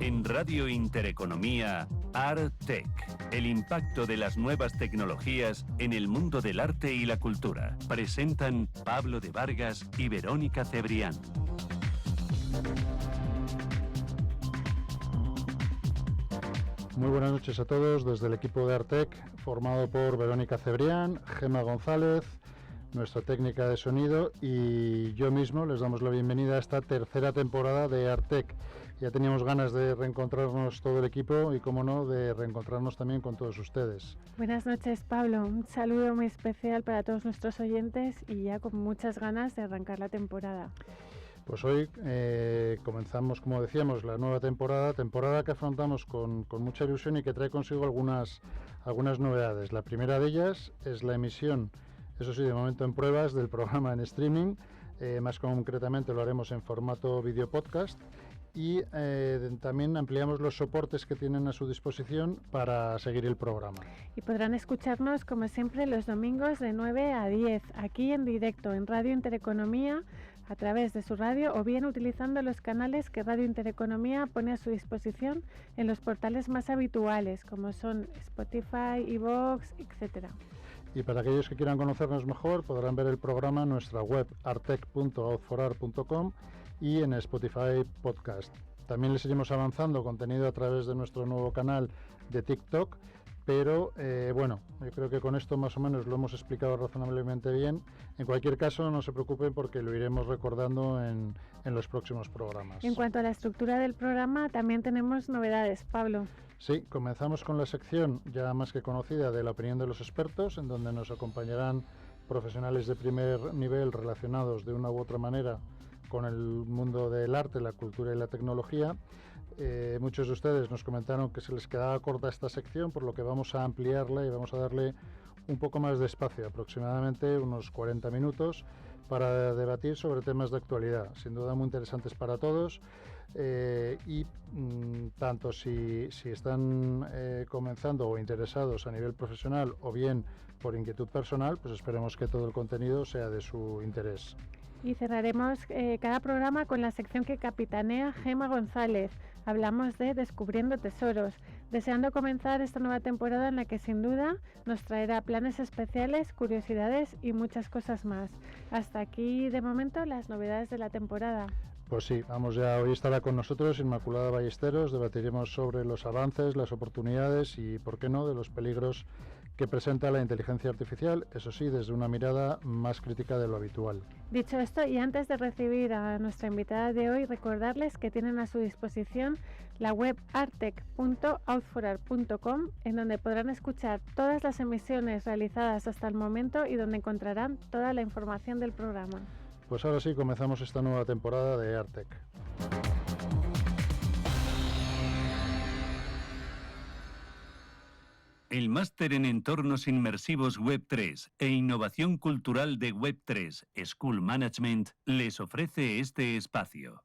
En Radio Intereconomía, ARTech, el impacto de las nuevas tecnologías en el mundo del arte y la cultura. Presentan Pablo de Vargas y Verónica Cebrián. Muy buenas noches a todos desde el equipo de ARTech, formado por Verónica Cebrián, Gemma González, nuestra técnica de sonido, y yo mismo. Les damos la bienvenida a esta tercera temporada de ARTech. Ya teníamos ganas de reencontrarnos todo el equipo y, como no, de reencontrarnos también con todos ustedes. Buenas noches, Pablo. Un saludo muy especial para todos nuestros oyentes y ya con muchas ganas de arrancar la temporada. Pues hoy comenzamos, como decíamos, la nueva temporada que afrontamos con mucha ilusión y que trae consigo algunas novedades. La primera de ellas es la emisión, eso sí, de momento en pruebas, del programa en streaming. Más concretamente lo haremos en formato video podcast. Y también ampliamos los soportes que tienen a su disposición para seguir el programa. Y podrán escucharnos, como siempre, los domingos de 9 a 10, aquí en directo, en Radio Intereconomía, a través de su radio, o bien utilizando los canales que Radio Intereconomía pone a su disposición en los portales más habituales, como son Spotify, iVoox, etc. Y para aquellos que quieran conocernos mejor, podrán ver el programa en nuestra web artec.outforart.com y en Spotify Podcast. También les iremos avanzando contenido a través de nuestro nuevo canal de TikTok, pero bueno, yo creo que con esto más o menos lo hemos explicado razonablemente bien. En cualquier caso, no se preocupen porque lo iremos recordando en los próximos programas. En cuanto a la estructura del programa, también tenemos novedades, Pablo. Sí, comenzamos con la sección ya más que conocida de la opinión de los expertos, en donde nos acompañarán profesionales de primer nivel relacionados de una u otra manera con el mundo del arte, la cultura y la tecnología. Muchos de ustedes nos comentaron que se les quedaba corta esta sección, por lo que vamos a ampliarla y vamos a darle un poco más de espacio, aproximadamente unos 40 minutos, para debatir sobre temas de actualidad, sin duda muy interesantes para todos. Tanto si están comenzando o interesados a nivel profesional o bien por inquietud personal, pues esperemos que todo el contenido sea de su interés. Y cerraremos cada programa con la sección que capitanea Gemma González. Hablamos de Descubriendo Tesoros, deseando comenzar esta nueva temporada en la que sin duda nos traerá planes especiales, curiosidades y muchas cosas más. Hasta aquí de momento las novedades de la temporada. Pues sí, vamos ya. Hoy estará con nosotros Inmaculada Ballesteros. Debatiremos sobre los avances, las oportunidades y, por qué no, de los peligros que presenta la inteligencia artificial, eso sí, desde una mirada más crítica de lo habitual. Dicho esto, y antes de recibir a nuestra invitada de hoy, recordarles que tienen a su disposición la web artec.outforart.com, en donde podrán escuchar todas las emisiones realizadas hasta el momento y donde encontrarán toda la información del programa. Pues ahora sí, comenzamos esta nueva temporada de ARTech. El máster en entornos inmersivos Web3 e innovación cultural de Web3 School Management les ofrece este espacio.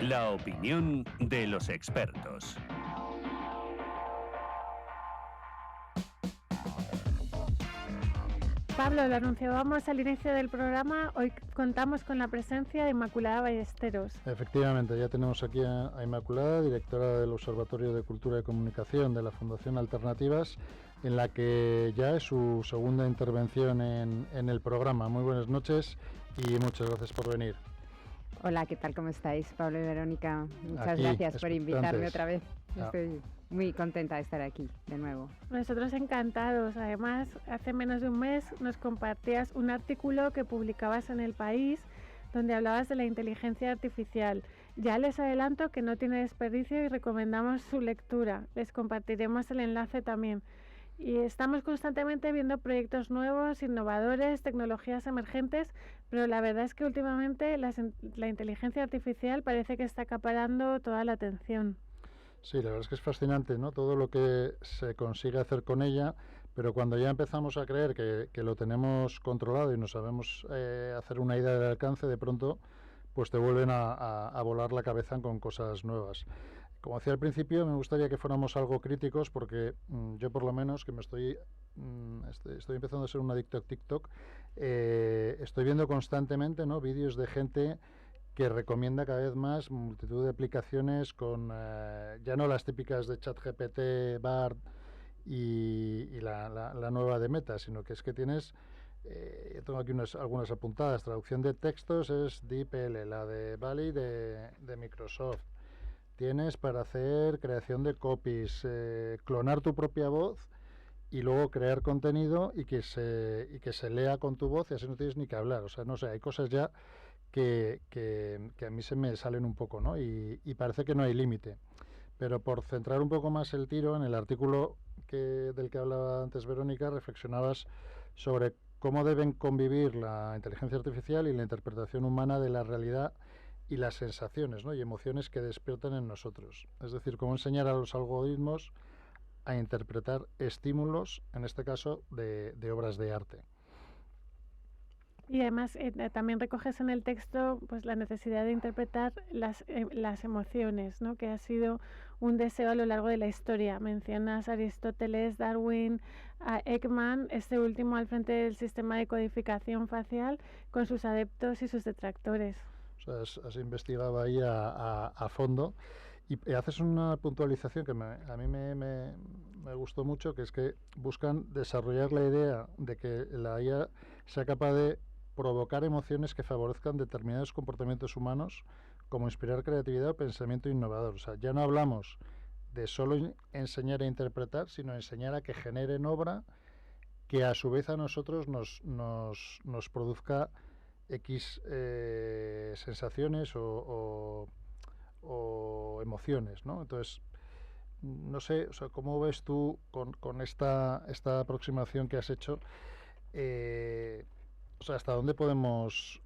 La opinión de los expertos. Pablo, lo anunciábamos al inicio del programa, hoy contamos con la presencia de Inmaculada Ballesteros. Efectivamente, ya tenemos aquí a Inmaculada, directora del Observatorio de Cultura y Comunicación de la Fundación Alternativas, en la que ya es su segunda intervención en el programa. Muy buenas noches y muchas gracias por venir. Hola, ¿qué tal? ¿Cómo estáis, Pablo y Verónica? Muchas aquí, gracias por invitarme otra vez. Ah. Estoy muy contenta de estar aquí de nuevo. Nosotros encantados. Además, hace menos de un mes nos compartías un artículo que publicabas en El País donde hablabas de la inteligencia artificial. Ya les adelanto que no tiene desperdicio y recomendamos su lectura. Les compartiremos el enlace también. Y estamos constantemente viendo proyectos nuevos, innovadores, tecnologías emergentes, pero la verdad es que últimamente la inteligencia artificial parece que está acaparando toda la atención. Sí, la verdad es que es fascinante, ¿no? Todo lo que se consigue hacer con ella, pero cuando ya empezamos a creer que lo tenemos controlado y no sabemos hacer una idea del alcance, de pronto pues te vuelven a volar la cabeza con cosas nuevas. Como decía al principio, me gustaría que fuéramos algo críticos porque yo por lo menos, que me estoy empezando a ser un adicto a TikTok, Estoy viendo constantemente, ¿no?, vídeos de gente que recomienda cada vez más multitud de aplicaciones con ya no las típicas de ChatGPT, BART y la nueva de Meta, sino que es que tienes, yo tengo aquí algunas apuntadas, traducción de textos es DeepL, la de Valley de Microsoft. Tienes para hacer creación de copies, clonar tu propia voz y luego crear contenido y que se lea con tu voz y así no tienes ni que hablar. O sea, no sé, hay cosas ya que a mí se me salen un poco, ¿no? Y parece que no hay límite. Pero por centrar un poco más el tiro, en el artículo del que hablaba antes Verónica, reflexionabas sobre cómo deben convivir la inteligencia artificial y la interpretación humana de la realidad y las sensaciones, ¿no?, y emociones que despiertan en nosotros. Es decir, cómo enseñar a los algoritmos a interpretar estímulos, en este caso de obras de arte. Y además también recoges en el texto pues la necesidad de interpretar las emociones, ¿no?, que ha sido un deseo a lo largo de la historia. Mencionas a Aristóteles, Darwin, a Ekman, este último al frente del sistema de codificación facial, con sus adeptos y sus detractores. O sea, has investigado ahí a fondo y haces una puntualización que a mí me gustó mucho, que es que buscan desarrollar la idea de que la IA sea capaz de provocar emociones que favorezcan determinados comportamientos humanos, como inspirar creatividad o pensamiento innovador. O sea, ya no hablamos de solo enseñar a interpretar, sino enseñar a que generen obra que a su vez a nosotros nos produzca X sensaciones o emociones, ¿no? Entonces, no sé, o sea, ¿cómo ves tú con esta aproximación que has hecho? O sea, ¿hasta dónde podemos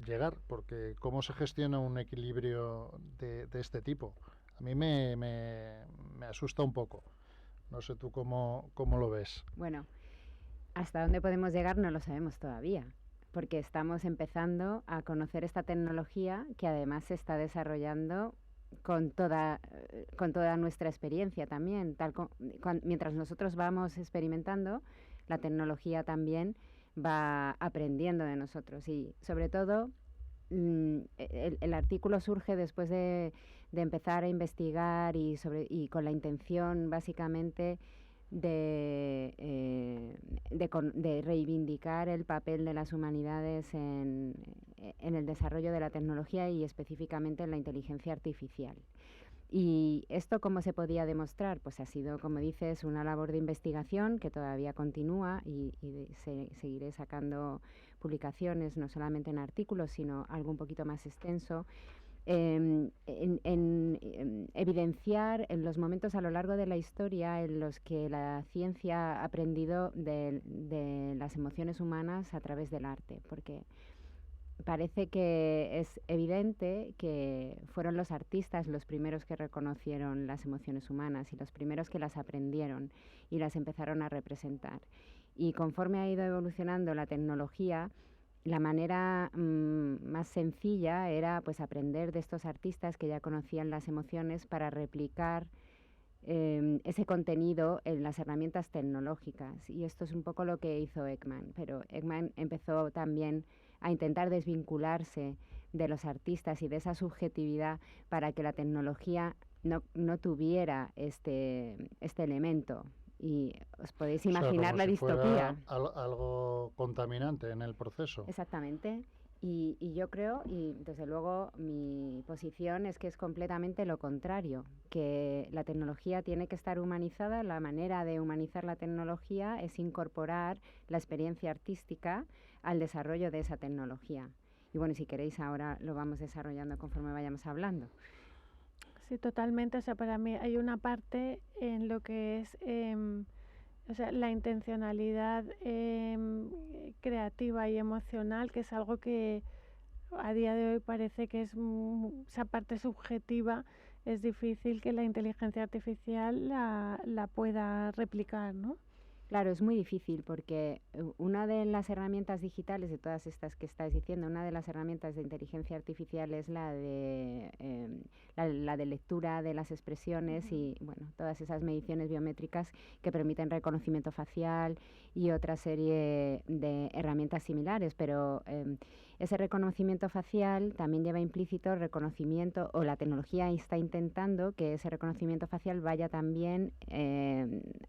llegar? Porque ¿cómo se gestiona un equilibrio de este tipo? A mí me asusta un poco. No sé tú cómo lo ves. Bueno, hasta dónde podemos llegar no lo sabemos todavía, porque estamos empezando a conocer esta tecnología que además se está desarrollando con toda nuestra experiencia también. Mientras nosotros vamos experimentando, la tecnología también va aprendiendo de nosotros. Y sobre todo, el artículo surge después de empezar a investigar y con la intención básicamente de reivindicar el papel de las humanidades en el desarrollo de la tecnología y específicamente en la inteligencia artificial. ¿Y esto cómo se podía demostrar? Pues ha sido, como dices, una labor de investigación que todavía continúa y seguiré sacando publicaciones, no solamente en artículos, sino algo un poquito más extenso, en evidenciar en los momentos a lo largo de la historia en los que la ciencia ha aprendido de las emociones humanas a través del arte, porque parece que es evidente que fueron los artistas los primeros que reconocieron las emociones humanas y los primeros que las aprendieron y las empezaron a representar. Y conforme ha ido evolucionando la tecnología, la manera más sencilla era pues aprender de estos artistas que ya conocían las emociones para replicar ese contenido en las herramientas tecnológicas. Y esto es un poco lo que hizo Ekman, pero Ekman empezó también a intentar desvincularse de los artistas y de esa subjetividad para que la tecnología no tuviera este elemento. Y os podéis imaginar la distopía. Algo contaminante en el proceso. Exactamente. Y yo creo, y desde luego mi posición es que es completamente lo contrario, que la tecnología tiene que estar humanizada. La manera de humanizar la tecnología es incorporar la experiencia artística al desarrollo de esa tecnología. Y bueno, si queréis ahora lo vamos desarrollando conforme vayamos hablando. Sí, totalmente. O sea, para mí hay una parte en lo que es o sea, la intencionalidad creativa y emocional, que es algo que a día de hoy parece que es esa parte subjetiva, es difícil que la inteligencia artificial la pueda replicar, ¿no? Claro, es muy difícil porque una de las herramientas digitales de todas estas que estáis diciendo, una de las herramientas de inteligencia artificial es la de lectura de las expresiones y bueno, todas esas mediciones biométricas que permiten reconocimiento facial y otra serie de herramientas similares, pero ese reconocimiento facial también lleva implícito reconocimiento, o la tecnología está intentando que ese reconocimiento facial vaya también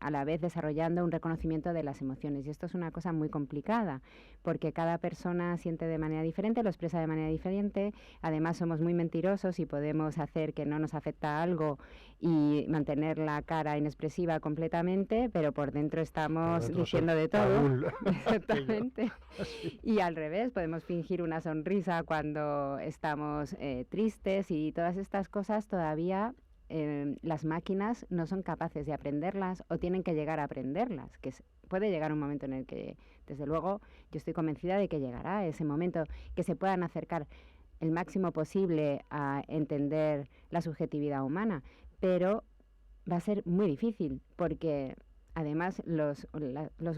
a la vez desarrollando un reconocimiento de las emociones. Y esto es una cosa muy complicada, porque cada persona siente de manera diferente, lo expresa de manera diferente. Además, somos muy mentirosos y podemos hacer que no nos afecta algo y mantener la cara inexpresiva completamente, pero por dentro estamos diciendo de todo. Exactamente. Y al revés, podemos fingir una sonrisa cuando estamos tristes, y todas estas cosas todavía las máquinas no son capaces de aprenderlas, o tienen que llegar a aprenderlas, puede llegar un momento en el que, desde luego, yo estoy convencida de que llegará ese momento, que se puedan acercar el máximo posible a entender la subjetividad humana, pero va a ser muy difícil, porque además los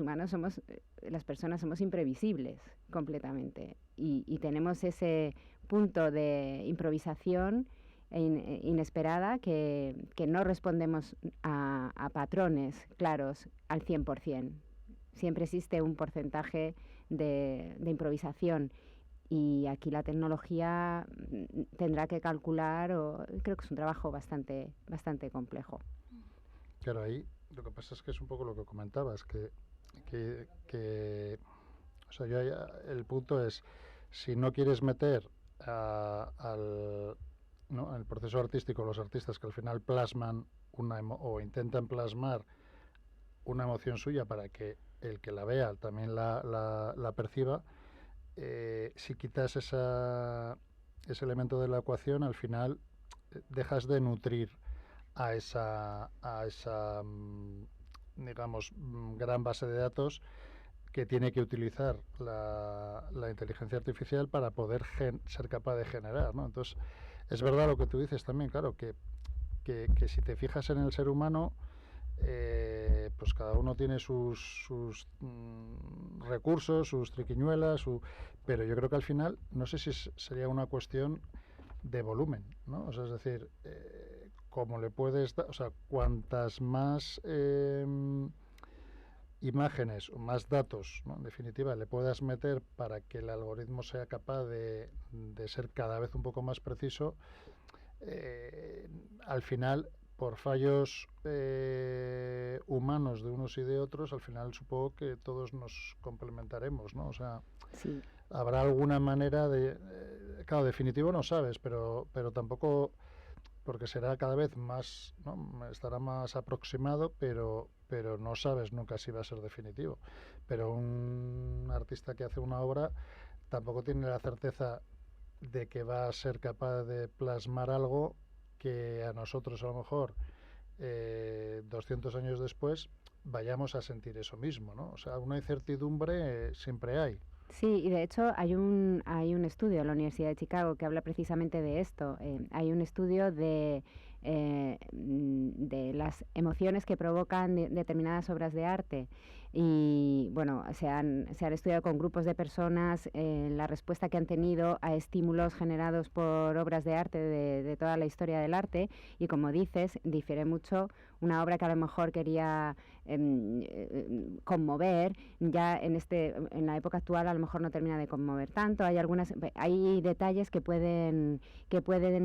humanos somos, las personas somos imprevisibles completamente, y tenemos ese punto de improvisación inesperada que no respondemos a patrones claros al 100%. Siempre existe un porcentaje de improvisación, y aquí la tecnología tendrá que calcular, creo que es un trabajo bastante complejo. Claro, ahí lo que pasa es que es un poco lo que comentabas, que o sea, el punto es, si no quieres meter ¿no?, el proceso artístico, los artistas que al final plasman o intentan plasmar una emoción suya para que el que la vea también la perciba, si quitas ese elemento de la ecuación, al final dejas de nutrir a esa digamos, gran base de datos que tiene que utilizar la inteligencia artificial para poder ser capaz de generar, ¿no? Entonces, es verdad lo que tú dices también, claro, que si te fijas en el ser humano, pues cada uno tiene sus recursos, sus triquiñuelas, pero yo creo que al final, no sé si sería una cuestión de volumen, ¿no? O sea, es decir, como le puedes dar, o sea, cuantas más imágenes o más datos, ¿no?, en definitiva, le puedas meter para que el algoritmo sea capaz de ser cada vez un poco más preciso, al final, por fallos humanos de unos y de otros, al final supongo que todos nos complementaremos, ¿no? O sea, sí, habrá alguna manera de... claro, definitivo no sabes, pero tampoco, porque será cada vez más, ¿no?, estará más aproximado, pero no sabes nunca si va a ser definitivo. Pero un artista que hace una obra tampoco tiene la certeza de que va a ser capaz de plasmar algo que a nosotros, a lo mejor 200 años después, vayamos a sentir eso mismo, ¿no? O sea, una incertidumbre siempre hay. Sí, y de hecho hay un estudio en la Universidad de Chicago que habla precisamente de esto. Hay un estudio de las emociones que provocan determinadas obras de arte, y bueno, se han estudiado con grupos de personas la respuesta que han tenido a estímulos generados por obras de arte de toda la historia del arte, y como dices, difiere mucho una obra que a lo mejor quería conmover, ya en la época actual a lo mejor no termina de conmover tanto. Hay detalles que pueden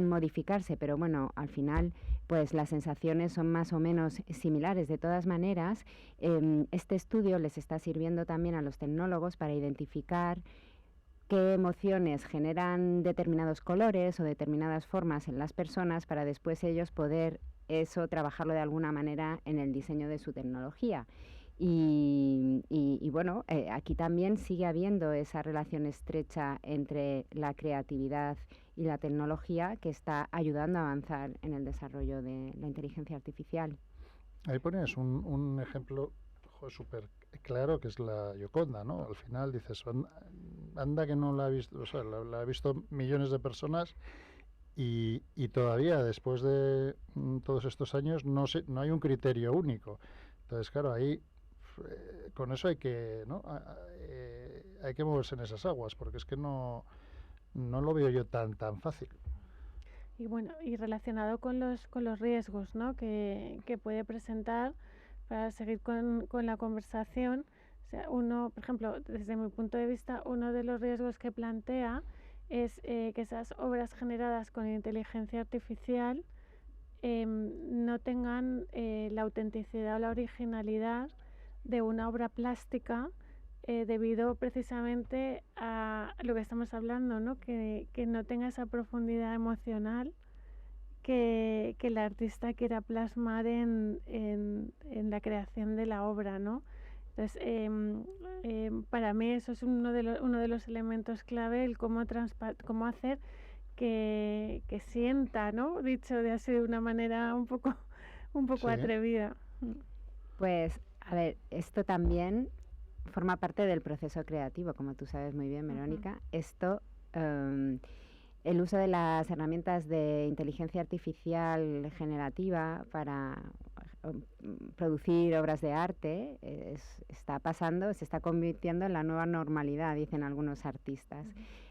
modificarse, pero bueno, al final pues las sensaciones son más o menos similares. De todas maneras, este estudio les está sirviendo también a los tecnólogos para identificar qué emociones generan determinados colores o determinadas formas en las personas, para después ellos poder trabajarlo de alguna manera en el diseño de su tecnología. Y bueno, aquí también sigue habiendo esa relación estrecha entre la creatividad y la tecnología, que está ayudando a avanzar en el desarrollo de la inteligencia artificial. Ahí pones un ejemplo súper claro, que es la Gioconda, ¿no? Al final dices, anda que no la ha visto, o sea, la ha visto millones de personas, y todavía después de todos estos años no hay un criterio único. Entonces, claro, ahí con eso hay que, ¿no? Hay que moverse en esas aguas, porque es que no lo veo yo tan fácil. Y bueno, y relacionado con los riesgos, ¿no? que puede presentar, para seguir con la conversación, o sea, uno, por ejemplo, desde mi punto de vista, uno de los riesgos que plantea es que esas obras generadas con inteligencia artificial no tengan la autenticidad o la originalidad de una obra plástica, debido precisamente a lo que estamos hablando, ¿no? Que no tenga esa profundidad emocional que el artista quiera plasmar en la creación de la obra, ¿no? Entonces, para mí eso es uno de los elementos clave, el cómo hacer que sienta, ¿no? Dicho de así de una manera un poco Sí. atrevida. Pues, a ver, esto también forma parte del proceso creativo, como tú sabes muy bien, Verónica. Esto, el uso de las herramientas de inteligencia artificial generativa para producir obras de arte está pasando, se está convirtiendo en la nueva normalidad, dicen algunos artistas.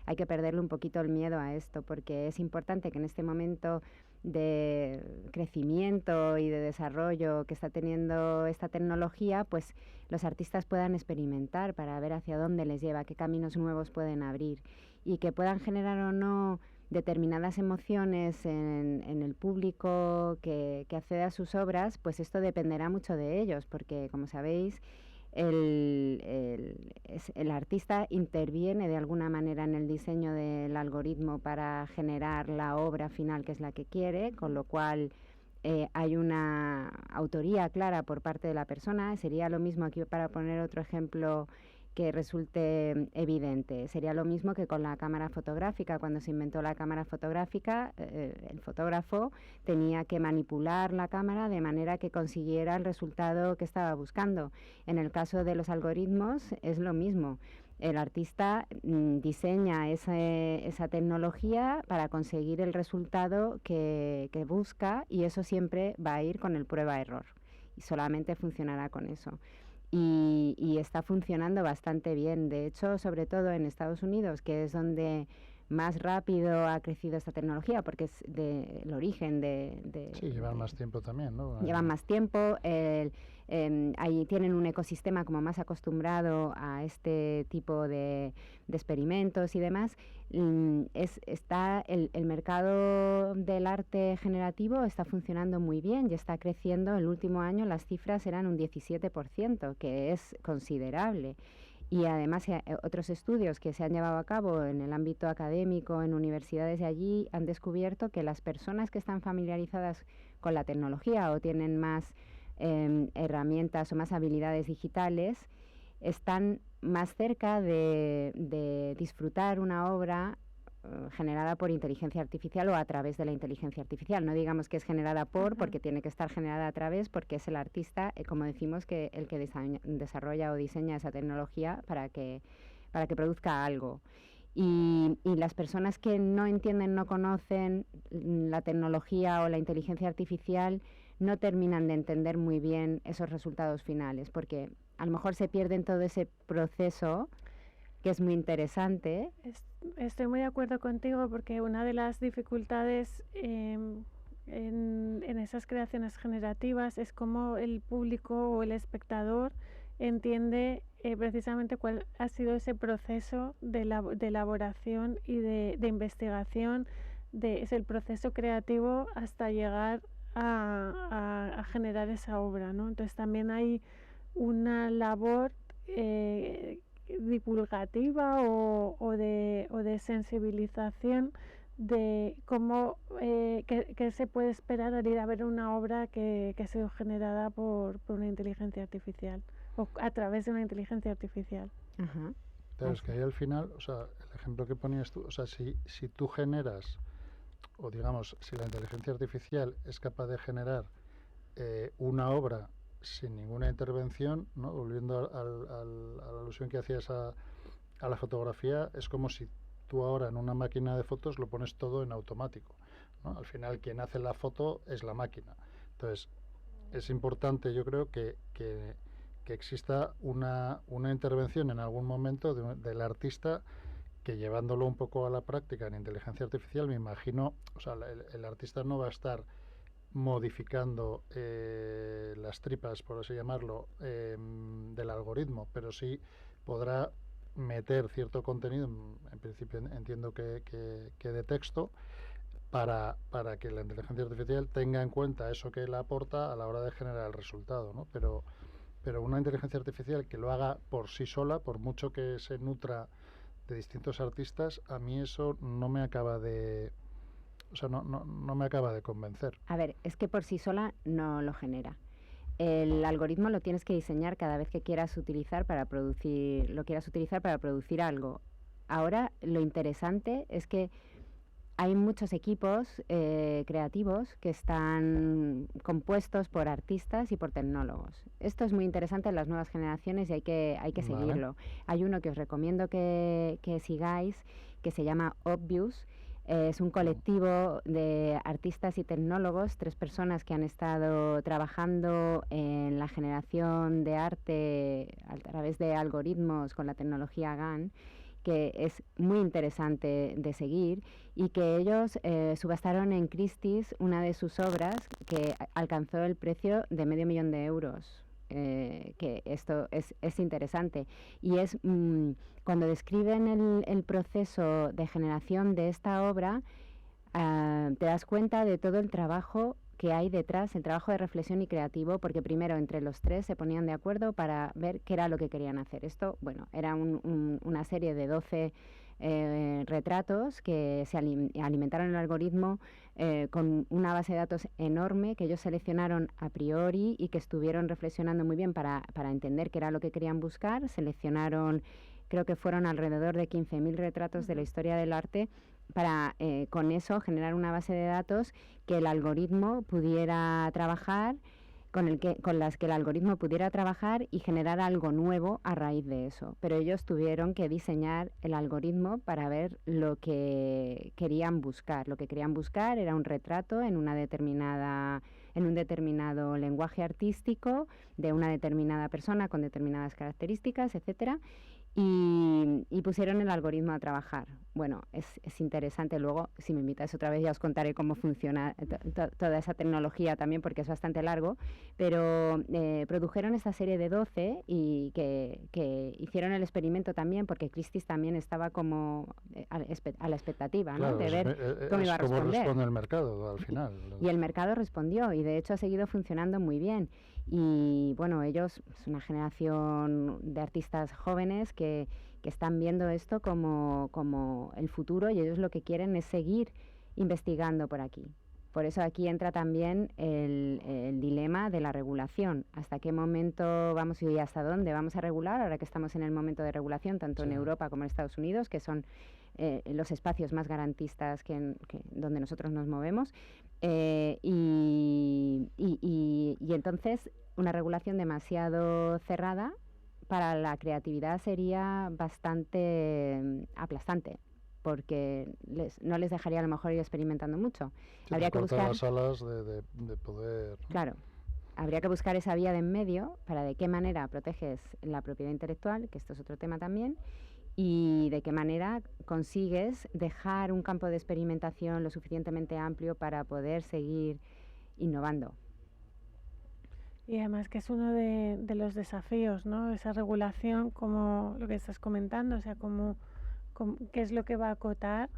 Hay que perderle un poquito el miedo a esto, porque es importante que en este momento de crecimiento y de desarrollo que está teniendo esta tecnología, pues los artistas puedan experimentar para ver hacia dónde les lleva, qué caminos nuevos pueden abrir, y que puedan generar o no determinadas emociones en el público que accede a sus obras, pues esto dependerá mucho de ellos, porque como sabéis, el artista interviene de alguna manera en el diseño del algoritmo para generar la obra final que es la que quiere, con lo cual hay una autoría clara por parte de la persona. Sería lo mismo aquí, para poner otro ejemplo que resulte evidente, sería lo mismo que con la cámara fotográfica. Cuando se inventó la cámara fotográfica, el fotógrafo tenía que manipular la cámara de manera que consiguiera el resultado que estaba buscando. En el caso de los algoritmos es lo mismo. El artista diseña esa tecnología para conseguir el resultado que busca, y eso siempre va a ir con el prueba-error y solamente funcionará con eso. Y está funcionando bastante bien. De hecho, sobre todo en Estados Unidos, que es donde más rápido ha crecido esta tecnología, porque es el origen Sí, llevan más tiempo también, ¿no? Llevan más tiempo, ahí tienen un ecosistema como más acostumbrado a este tipo de experimentos y demás. Está el mercado del arte generativo está funcionando muy bien y está creciendo. El último año las cifras eran un 17%, que es considerable. Y además otros estudios que se han llevado a cabo en el ámbito académico, en universidades de allí, han descubierto que las personas que están familiarizadas con la tecnología o tienen más herramientas o más habilidades digitales, están más cerca de disfrutar una obra generada por inteligencia artificial o a través de la inteligencia artificial. No digamos que es generada porque tiene que estar generada a través, porque es el artista, como decimos, que el que desarrolla o diseña esa tecnología para que produzca algo. Y las personas que no entienden, no conocen la tecnología o la inteligencia artificial, no terminan de entender muy bien esos resultados finales, porque a lo mejor se pierden todo ese proceso, que es muy interesante. Estoy muy de acuerdo contigo, porque una de las dificultades en esas creaciones generativas es cómo el público o el espectador entiende precisamente cuál ha sido ese proceso de elaboración y de investigación, es el proceso creativo hasta llegar a generar esa obra, ¿no? Entonces también hay una labor divulgativa o de sensibilización de cómo qué se puede esperar al ir a ver una obra que ha sido generada por una inteligencia artificial o a través de una inteligencia artificial. Ajá. Claro, es que ahí al final, o sea, el ejemplo que ponías tú, o sea, si tú generas, o digamos, si la inteligencia artificial es capaz de generar una obra sin ninguna intervención, ¿no? Volviendo a la alusión que hacías a la fotografía, es como si tú ahora en una máquina de fotos lo pones todo en automático, ¿no? Al final quien hace la foto es la máquina. Entonces es importante, yo creo, que que exista una intervención en algún momento del artista, que llevándolo un poco a la práctica en inteligencia artificial, me imagino, o sea, el artista no va a estar modificando las tripas, por así llamarlo, del algoritmo, pero sí podrá meter cierto contenido, en principio entiendo que de texto, para que la inteligencia artificial tenga en cuenta eso que él aporta a la hora de generar el resultado, ¿no? Pero una inteligencia artificial que lo haga por sí sola, por mucho que se nutra de distintos artistas, a mí eso no me acaba de... O sea, no me acaba de convencer. A ver, es que por sí sola no lo genera. El algoritmo lo tienes que diseñar cada vez que quieras utilizar para producir algo. Ahora lo interesante es que hay muchos equipos creativos que están compuestos por artistas y por tecnólogos. Esto es muy interesante en las nuevas generaciones y hay que seguirlo. Hay uno que os recomiendo que sigáis, que se llama Obvious. Es un colectivo de artistas y tecnólogos, 3 personas que han estado trabajando en la generación de arte a través de algoritmos con la tecnología GAN, que es muy interesante de seguir, y que ellos subastaron en Christie's una de sus obras que alcanzó el precio de €500,000. Que esto es interesante. Y es cuando describen el proceso de generación de esta obra, te das cuenta de todo el trabajo que hay detrás, el trabajo de reflexión y creativo, porque primero entre los 3 se ponían de acuerdo para ver qué era lo que querían hacer. Esto, bueno, era una serie de 12 retratos que se alimentaron el algoritmo con una base de datos enorme que ellos seleccionaron a priori y que estuvieron reflexionando muy bien para entender qué era lo que querían buscar. Seleccionaron, creo que fueron alrededor de 15.000 retratos de la historia del arte, para con eso generar una base de datos que el algoritmo pudiera trabajar, con las que el algoritmo pudiera trabajar y generar algo nuevo a raíz de eso. Pero ellos tuvieron que diseñar el algoritmo para ver lo que querían buscar. Lo que querían buscar era un retrato en un determinado lenguaje artístico de una determinada persona con determinadas características, etcétera. Y pusieron el algoritmo a trabajar. Bueno, es interesante. Luego, si me invitáis otra vez, ya os contaré cómo funciona toda esa tecnología también, porque es bastante largo. Pero produjeron esta serie de 12 y que hicieron el experimento también, porque Christie's también estaba como a la expectativa, claro, ¿no? De ver cómo iba a responder. Cómo responde el mercado al final. Y el mercado respondió, y de hecho ha seguido funcionando muy bien. Y bueno, ellos, es una generación de artistas jóvenes que están viendo esto como el futuro, y ellos lo que quieren es seguir investigando por aquí. Por eso aquí entra también el dilema de la regulación. ¿Hasta qué momento vamos y hasta dónde vamos a regular? Ahora que estamos en el momento de regulación, tanto en Europa como en Estados Unidos, que son los espacios más garantistas donde nosotros nos movemos. Y entonces una regulación demasiado cerrada para la creatividad sería bastante aplastante, porque no les dejaría a lo mejor ir experimentando mucho. Sí, habría que buscar las alas de poder... Claro, habría que buscar esa vía de en medio para de qué manera proteges la propiedad intelectual, que esto es otro tema también, y de qué manera consigues dejar un campo de experimentación lo suficientemente amplio para poder seguir innovando. Y además que es uno de los desafíos, ¿no? Esa regulación, como lo que estás comentando, o sea, qué es lo que va a acotar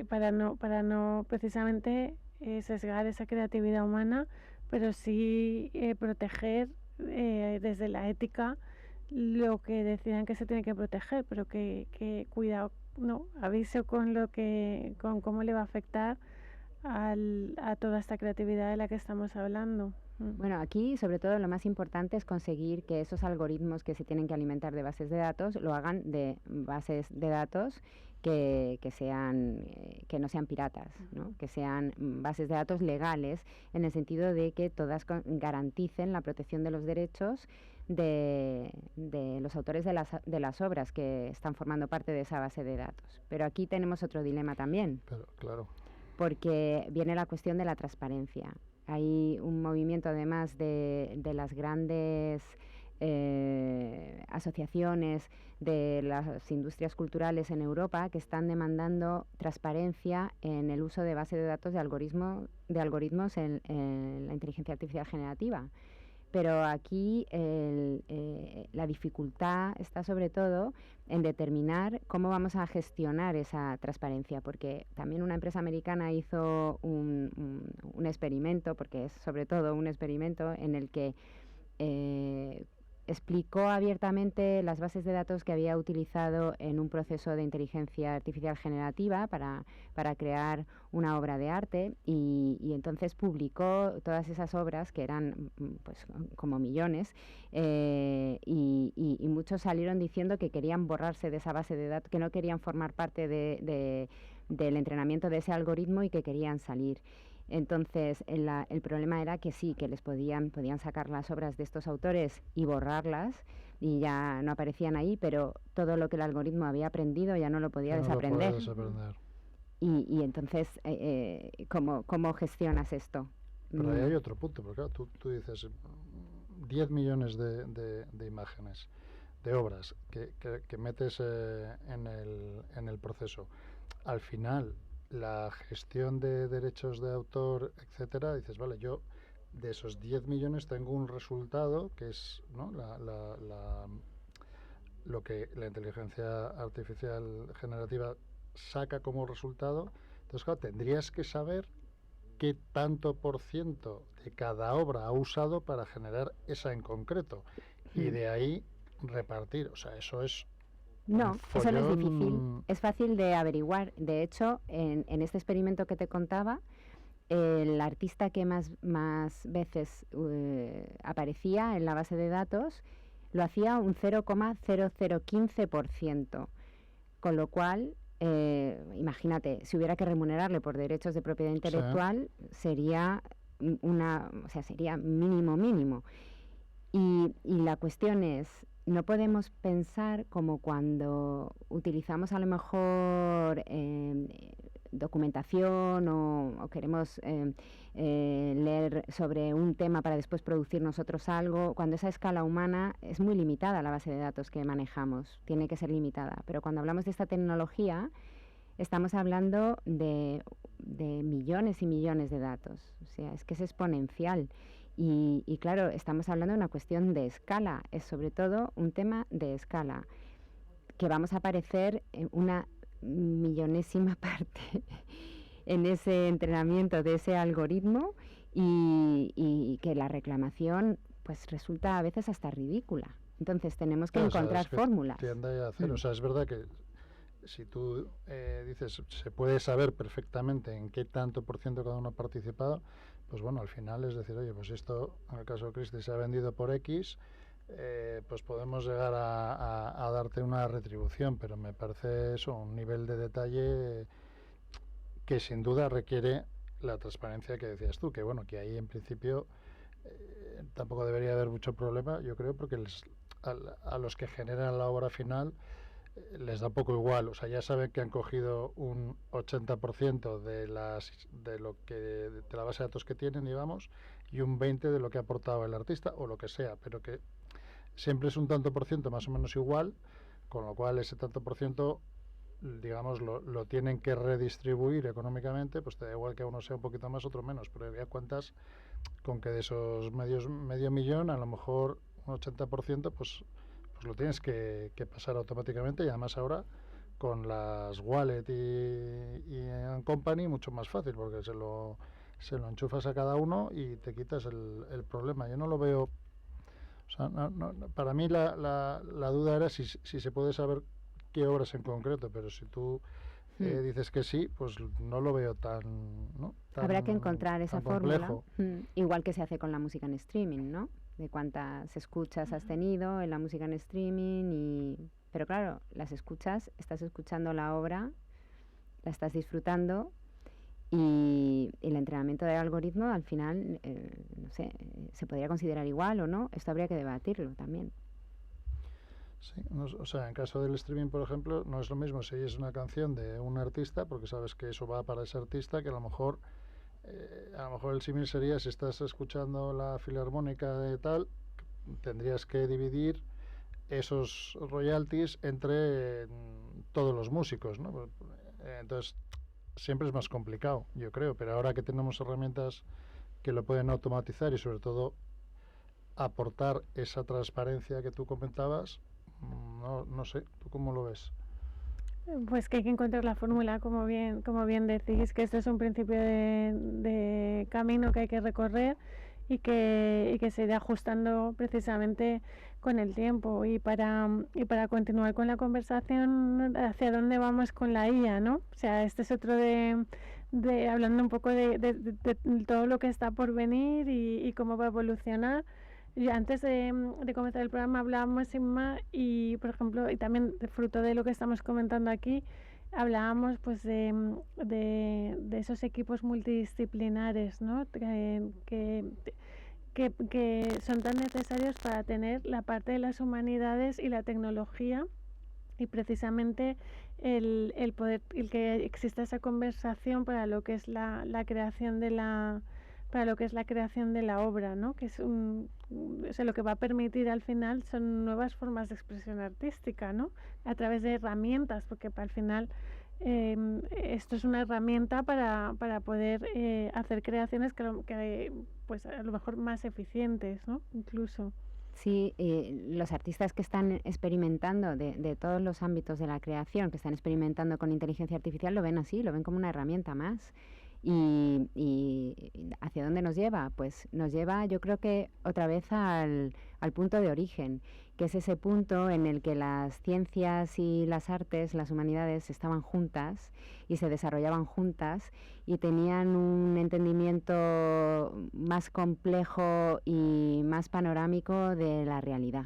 para no precisamente sesgar esa creatividad humana, pero sí proteger desde la ética lo que decidan que se tiene que proteger, pero que cuidado, no, aviso con cómo le va a afectar a toda esta creatividad de la que estamos hablando. Bueno, aquí sobre todo lo más importante es conseguir que esos algoritmos que se tienen que alimentar de bases de datos lo hagan de bases de datos que no sean piratas, ¿no? Que sean bases de datos legales, en el sentido de que todas garanticen la protección de los derechos de los autores de las obras que están formando parte de esa base de datos. Pero aquí tenemos otro dilema también. Pero, claro. Porque viene la cuestión de la transparencia. hay un movimiento además de las grandes asociaciones de las industrias culturales en Europa que están demandando transparencia en el uso de base de datos de algoritmos en la inteligencia artificial generativa. Pero aquí la dificultad está sobre todo en determinar cómo vamos a gestionar esa transparencia, porque también una empresa americana hizo un experimento, porque es sobre todo un experimento en el que explicó abiertamente las bases de datos que había utilizado en un proceso de inteligencia artificial generativa para crear una obra de arte y entonces publicó todas esas obras que eran pues como millones y muchos salieron diciendo que querían borrarse de esa base de datos, que no querían formar parte del entrenamiento de ese algoritmo y que querían salir. Entonces, el problema era que sí, que les podían sacar las obras de estos autores y borrarlas y ya no aparecían ahí, pero todo lo que el algoritmo había aprendido ya no lo podía desaprender. Y entonces, ¿cómo gestionas esto? Pero ahí hay otro punto, porque claro, tú dices 10 millones de imágenes, de obras que metes en el proceso. Al final, la gestión de derechos de autor, etcétera, dices, vale, yo de esos 10 millones tengo un resultado que es, ¿no?, lo que la inteligencia artificial generativa saca como resultado. Entonces, claro, tendrías que saber qué tanto por ciento de cada obra ha usado para generar esa en concreto. Y de ahí repartir. O sea, eso es... No, eso no es difícil, es fácil de averiguar. De hecho, en este experimento que te contaba, el artista que más veces aparecía en la base de datos lo hacía un 0,0015%, con lo cual, imagínate, si hubiera que remunerarle por derechos de propiedad intelectual, sería sería mínimo. Y la cuestión es, no podemos pensar como cuando utilizamos a lo mejor documentación o queremos leer sobre un tema para después producir nosotros algo, cuando esa escala humana es muy limitada la base de datos que manejamos, tiene que ser limitada. Pero cuando hablamos de esta tecnología, estamos hablando de millones y millones de datos, o sea, es que es exponencial. Y claro, estamos hablando de una cuestión de escala, es sobre todo un tema de escala, que vamos a aparecer en una millonésima parte en ese entrenamiento de ese algoritmo y que la reclamación pues resulta a veces hasta ridícula. Entonces tenemos que encontrar fórmulas. Tiende a hacer, o sea, es verdad que si tú dices, se puede saber perfectamente en qué tanto por ciento cada uno ha participado, pues bueno, al final es decir, oye, pues esto, en el caso de Christie, se ha vendido por X, pues podemos llegar a darte una retribución, pero me parece eso, un nivel de detalle que sin duda requiere la transparencia que decías tú, que bueno, que ahí en principio tampoco debería haber mucho problema, yo creo, porque a los que generan la obra final les da poco igual, o sea, ya saben que han cogido un 80% de la base de datos que tienen, digamos, y un 20% de lo que ha aportado el artista o lo que sea, pero que siempre es un tanto por ciento más o menos igual, con lo cual ese tanto por ciento, digamos, lo tienen que redistribuir económicamente, pues te da igual que uno sea un poquito más, otro menos, pero ya cuentas con que de esos medio millón, a lo mejor un 80%, pues lo tienes que pasar automáticamente, y además ahora con las wallet y company mucho más fácil, porque se lo enchufas a cada uno y te quitas el problema. Yo no lo veo, o sea, para mí la duda era si se puede saber qué obras en concreto, pero si tú dices que sí, pues no lo veo tan habrá que encontrar esa fórmula, igual que se hace con la música en streaming, ¿no? De cuántas escuchas has tenido en la música en streaming, pero claro, las escuchas, estás escuchando la obra, la estás disfrutando y el entrenamiento del algoritmo al final, no sé, se podría considerar igual o no, esto habría que debatirlo también. Sí, o sea, en caso del streaming, por ejemplo, no es lo mismo si es una canción de un artista, porque sabes que eso va para ese artista, que a lo mejor A lo mejor el símil sería, si estás escuchando la filarmónica de tal, tendrías que dividir esos royalties entre todos los músicos, ¿no? Entonces, siempre es más complicado, yo creo, pero ahora que tenemos herramientas que lo pueden automatizar y sobre todo aportar esa transparencia que tú comentabas, no sé, ¿tú cómo lo ves? Pues que hay que encontrar la fórmula, como bien decís, que esto es un principio de camino que hay que recorrer y que se irá ajustando precisamente con el tiempo. Y para continuar con la conversación, hacia dónde vamos con la IA, ¿no? O sea, este es otro hablando un poco de todo lo que está por venir y cómo va a evolucionar. Y antes de comenzar el programa hablábamos, Inma, y por ejemplo, y también de fruto de lo que estamos comentando aquí, hablábamos pues de esos equipos multidisciplinares, ¿no? Que son tan necesarios para tener la parte de las humanidades y la tecnología, y precisamente el que exista esa conversación para lo que es la creación de la obra, ¿no? Que es lo que va a permitir al final son nuevas formas de expresión artística, ¿no? A través de herramientas, porque al final esto es una herramienta para poder hacer creaciones que pues a lo mejor más eficientes, ¿no? Incluso. Sí, los artistas que están experimentando de todos los ámbitos de la creación, que están experimentando con inteligencia artificial, lo ven así, lo ven como una herramienta más. ¿Y hacia dónde nos lleva? Pues nos lleva, yo creo que otra vez al punto de origen, que es ese punto en el que las ciencias y las artes, las humanidades, estaban juntas y se desarrollaban juntas y tenían un entendimiento más complejo y más panorámico de la realidad.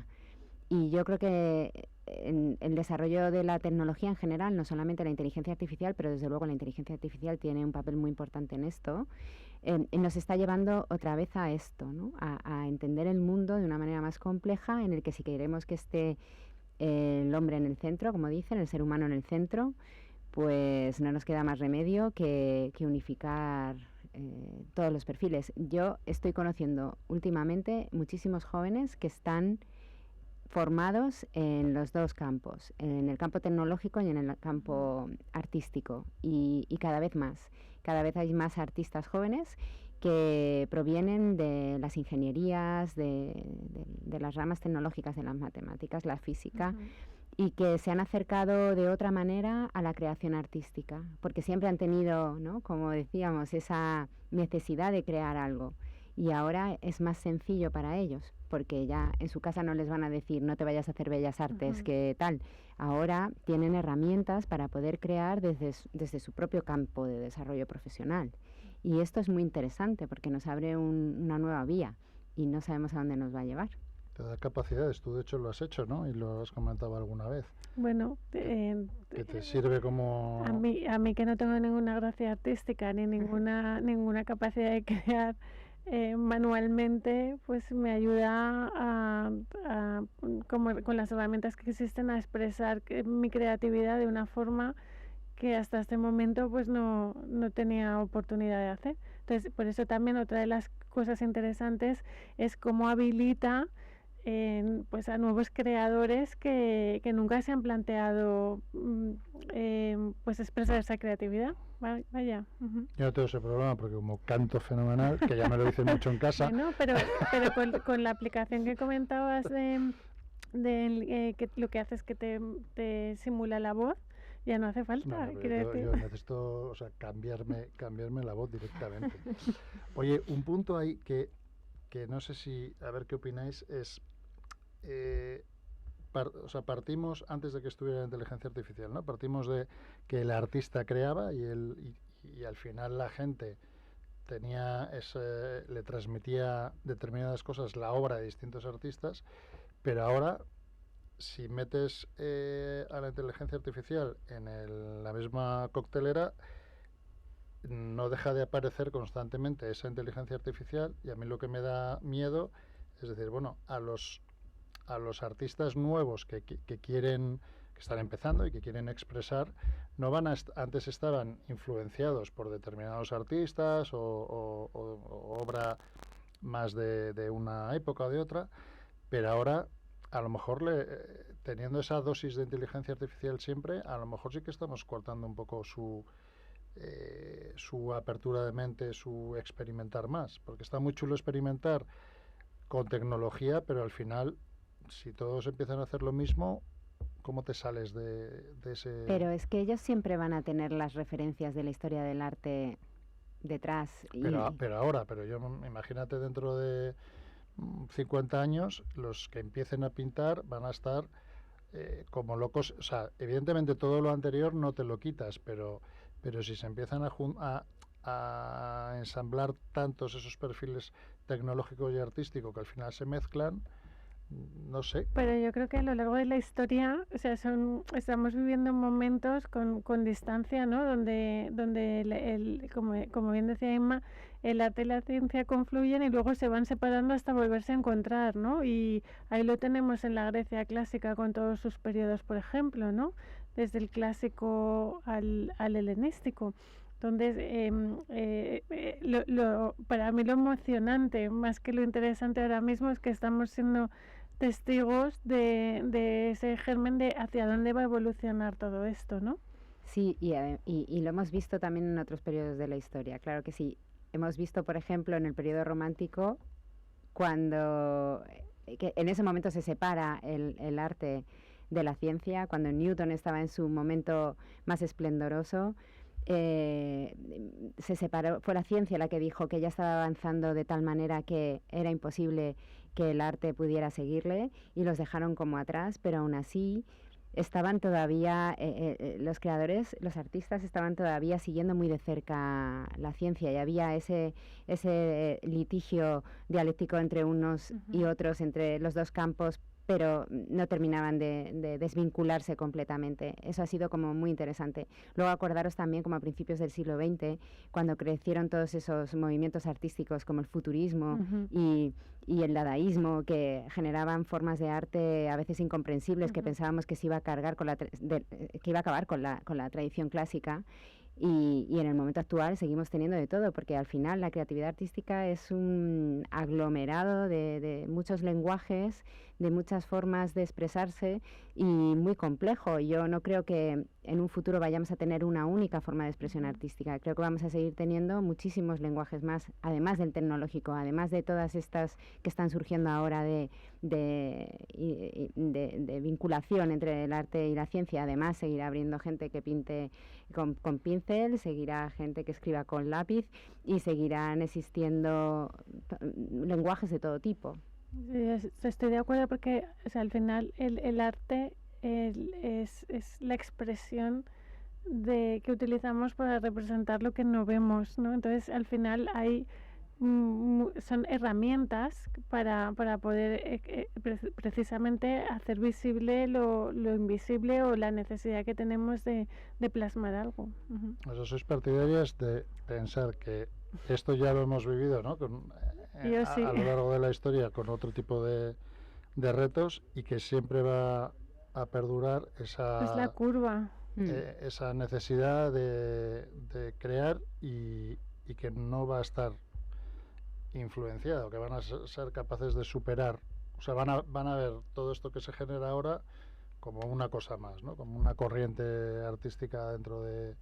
Y yo creo que en el desarrollo de la tecnología en general, no solamente la inteligencia artificial, pero desde luego la inteligencia artificial tiene un papel muy importante en esto, nos está llevando otra vez a esto, ¿no? A entender el mundo de una manera más compleja, en el que si queremos que esté el hombre en el centro, como dicen, el ser humano en el centro, pues no nos queda más remedio que unificar todos los perfiles. Yo estoy conociendo últimamente muchísimos jóvenes que están formados en los dos campos, en el campo tecnológico y en el campo artístico, y cada vez hay más artistas jóvenes que provienen de las ingenierías, de las ramas tecnológicas de las matemáticas, la física, y que se han acercado de otra manera a la creación artística, porque siempre han tenido, ¿no?, como decíamos, esa necesidad de crear algo. Y ahora es más sencillo para ellos, porque ya en su casa no les van a decir no te vayas a hacer bellas artes, que tal. Ahora tienen herramientas para poder crear desde su propio campo de desarrollo profesional. Y esto es muy interesante porque nos abre una nueva vía y no sabemos a dónde nos va a llevar. Te da capacidades, tú de hecho lo has hecho, ¿no? Y lo has comentado alguna vez. Bueno, que te sirve como... A mí que no tengo ninguna gracia artística ni ninguna capacidad de crear manualmente, pues me ayuda como con las herramientas que existen, a expresar mi creatividad de una forma que hasta este momento pues no tenía oportunidad de hacer. Entonces, por eso también otra de las cosas interesantes es cómo habilita pues a nuevos creadores que nunca se han planteado pues expresar esa creatividad. Vaya. Yo no tengo ese problema porque como canto fenomenal, que ya me lo dicen mucho en casa. Bueno, pero con la aplicación que comentabas que lo que hace es que te simula la voz, ya no hace falta. No, yo necesito, cambiarme la voz directamente. Oye, un punto ahí que no sé si, a ver qué opináis, es partimos antes de que estuviera la inteligencia artificial, ¿no? Partimos de que el artista creaba y al final la gente le transmitía determinadas cosas, la obra de distintos artistas, pero ahora si metes a la inteligencia artificial en la misma coctelera, no deja de aparecer constantemente esa inteligencia artificial, y a mí lo que me da miedo es decir, bueno, a los artistas nuevos que quieren que están empezando y que quieren expresar, no van a antes estaban influenciados por determinados artistas o obra más de una época o de otra, pero ahora a lo mejor teniendo esa dosis de inteligencia artificial siempre, a lo mejor sí que estamos cortando un poco su apertura de mente, su experimentar más, porque está muy chulo experimentar con tecnología, pero al final, si todos empiezan a hacer lo mismo, ¿cómo te sales de ese...? Pero es que ellos siempre van a tener las referencias de la historia del arte detrás. Pero yo imagínate dentro de 50 años, los que empiecen a pintar van a estar como locos. O sea, evidentemente todo lo anterior no te lo quitas, pero si se empiezan a ensamblar tantos esos perfiles tecnológicos y artísticos que al final se mezclan, no sé. Pero yo creo que a lo largo de la historia, o sea, estamos viviendo momentos con distancia, ¿no? Donde como bien decía Inma, el arte y la ciencia confluyen y luego se van separando hasta volverse a encontrar, ¿no? Y ahí lo tenemos en la Grecia clásica con todos sus periodos, por ejemplo, ¿no? Desde el clásico al helenístico. Entonces, para mí lo emocionante, más que lo interesante ahora mismo, es que estamos siendo testigos de ese germen de hacia dónde va a evolucionar todo esto, ¿no? Sí, y lo hemos visto también en otros periodos de la historia, claro que sí. Hemos visto, por ejemplo, en el periodo romántico, que en ese momento se separa el arte de la ciencia, cuando Newton estaba en su momento más esplendoroso, se separó, fue la ciencia la que dijo que ya estaba avanzando de tal manera que era imposible que el arte pudiera seguirle y los dejaron como atrás, pero aún así estaban todavía, los creadores, los artistas estaban todavía siguiendo muy de cerca la ciencia y había ese litigio dialéctico entre unos y otros, entre los dos campos, pero no terminaban de desvincularse completamente. Eso ha sido como muy interesante. Luego acordaros también como a principios del siglo XX, cuando crecieron todos esos movimientos artísticos como el futurismo y el dadaísmo, que generaban formas de arte a veces incomprensibles, que pensábamos que se iba a cargar que iba a acabar con la tradición clásica. Y en el momento actual seguimos teniendo de todo, porque al final la creatividad artística es un aglomerado de muchos lenguajes, de muchas formas de expresarse y muy complejo. Yo no creo que en un futuro vayamos a tener una única forma de expresión artística. Creo que vamos a seguir teniendo muchísimos lenguajes más, además del tecnológico, además de todas estas que están surgiendo ahora de vinculación entre el arte y la ciencia. Además, seguirá habiendo gente que pinte con pincel, seguirá gente que escriba con lápiz y seguirán existiendo lenguajes de todo tipo. Sí, estoy de acuerdo porque, o sea, al final el arte es la expresión que utilizamos para representar lo que no vemos, ¿no? Entonces, al final hay son herramientas para poder precisamente hacer visible lo invisible o la necesidad que tenemos de plasmar algo. Pues sois partidarias de pensar que esto ya lo hemos vivido, ¿no? A lo largo de la historia con otro tipo de retos y que siempre va a perdurar esa... Es la curva. Esa necesidad de crear y que no va a estar influenciado, que van a ser capaces de superar, o sea, van a ver todo esto que se genera ahora como una cosa más, ¿no? Como una corriente artística dentro de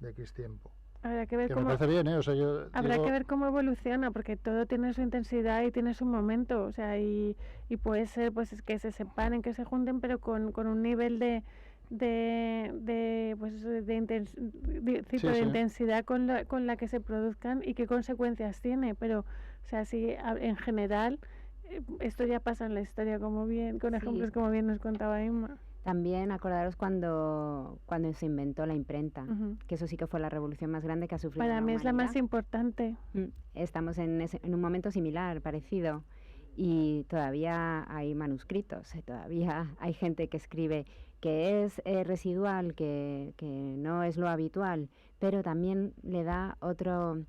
X tiempo. Habrá que ver me parece bien, ¿eh? O sea, habrá que ver cómo evoluciona, porque todo tiene su intensidad y tiene su momento, o sea, y puede ser pues es que se separen, que se junten, pero con un nivel de intensidad con la que se produzcan y qué consecuencias tiene, pero o sea, sí, en general esto ya pasa en la historia, con ejemplos como bien nos contaba Inma. También acordaros cuando se inventó la imprenta, que eso sí que fue la revolución más grande que ha sufrido la humanidad. Para mí es la más importante. Estamos en un momento similar, parecido, y todavía hay manuscritos, todavía hay gente que escribe que es residual, que no es lo habitual, pero también le da otro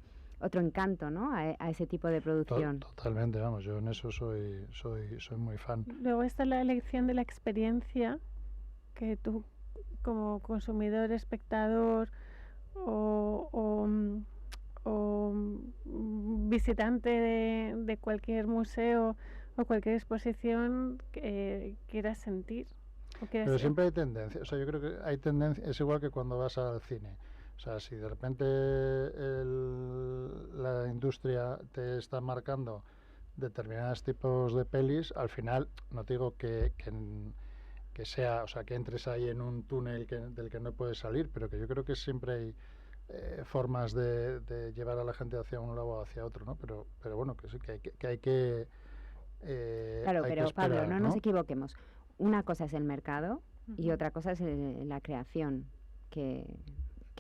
encanto, ¿no? a ese tipo de producción. Totalmente, vamos, yo en eso soy muy fan. Luego está la elección de la experiencia, que tú como consumidor, espectador o visitante de cualquier museo o cualquier exposición quieras sentir? Pero siempre hay tendencia, o sea, yo creo que hay tendencia, es igual que cuando vas al cine. O sea, si de repente la industria te está marcando determinados tipos de pelis, al final, no te digo que sea, o sea, que entres ahí en un túnel del que no puedes salir, pero que yo creo que siempre hay formas de llevar a la gente hacia un lado o hacia otro, ¿no? Pero bueno, que sí, que hay que claro, hay pero que esperar, Pablo, no nos equivoquemos. Una cosa es el mercado y otra cosa es la creación. Que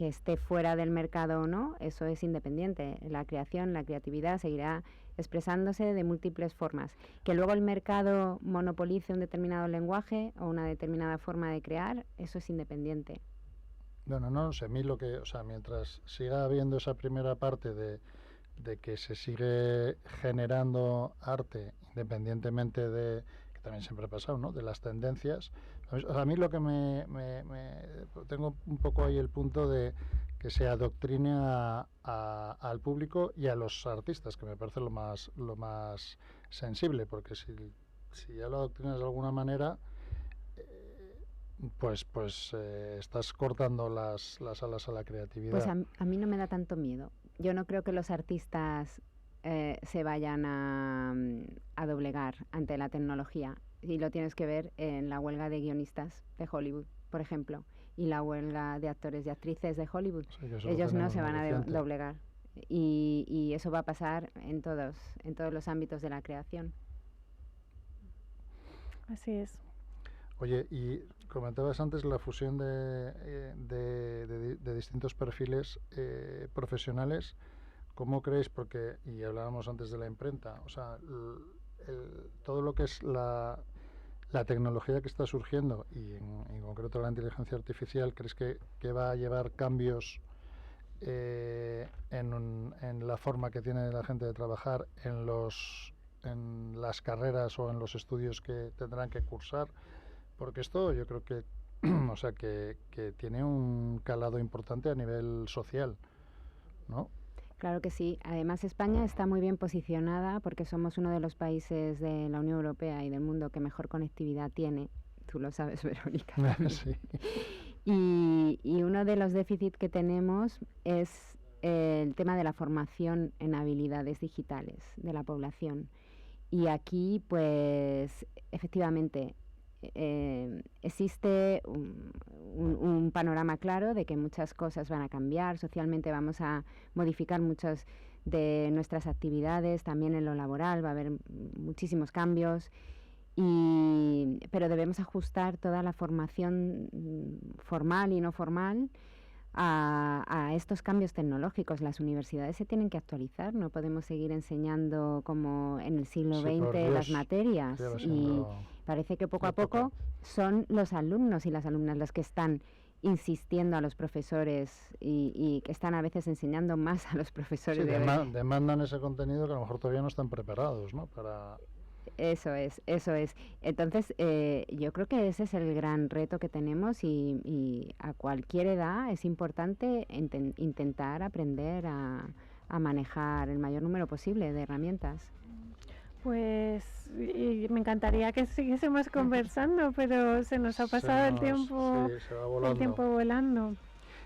esté fuera del mercado o no, eso es independiente. La creación, la creatividad seguirá expresándose de múltiples formas. Que luego el mercado monopolice un determinado lenguaje o una determinada forma de crear, eso es independiente. Bueno, no sé, a mí o sea, mientras siga habiendo esa primera parte de que se sigue generando arte, independientemente de, que también siempre ha pasado, ¿no?, de las tendencias. A mí lo que tengo un poco ahí el punto de que se adoctrine al público y a los artistas, que me parece lo más sensible, porque si ya lo adoctrinas de alguna manera, pues estás cortando las alas a la creatividad. Pues a mí no me da tanto miedo. Yo no creo que los artistas se vayan a doblegar ante la tecnología. Y lo tienes que ver en la huelga de guionistas de Hollywood, por ejemplo, y la huelga de actores y actrices de Hollywood. Sí, ellos no se van a doblegar. Y eso va a pasar en todos los ámbitos de la creación. Así es. Oye, y comentabas antes la fusión de distintos perfiles profesionales. ¿Cómo creéis? Porque, y hablábamos antes de la imprenta, o sea, todo lo que es la tecnología que está surgiendo, y en concreto la inteligencia artificial, ¿crees que va a llevar cambios en la forma que tiene la gente de trabajar, en las carreras o en los estudios que tendrán que cursar? Porque esto yo creo que o sea, que tiene un calado importante a nivel social, ¿no? Claro que sí. Además, España está muy bien posicionada porque somos uno de los países de la Unión Europea y del mundo que mejor conectividad tiene. Tú lo sabes, Verónica. Sí. Y uno de los déficits que tenemos es el tema de la formación en habilidades digitales de la población. Y aquí, pues, efectivamente, existe un panorama claro de que muchas cosas van a cambiar, socialmente vamos a modificar muchas de nuestras actividades, también en lo laboral va a haber muchísimos cambios, pero debemos ajustar toda la formación formal y no formal a estos cambios tecnológicos. Las universidades se tienen que actualizar, no podemos seguir enseñando como en el siglo XX las materias, y parece que poco a poco son los alumnos y las alumnas los que están insistiendo a los profesores y que están a veces enseñando más a los profesores. Sí, demandan ese contenido que a lo mejor todavía no están preparados, ¿no? Para... Eso es. Entonces, yo creo que ese es el gran reto que tenemos y a cualquier edad es importante intentar aprender a manejar el mayor número posible de herramientas. Pues me encantaría que siguiésemos conversando, pero se nos ha pasado el tiempo volando.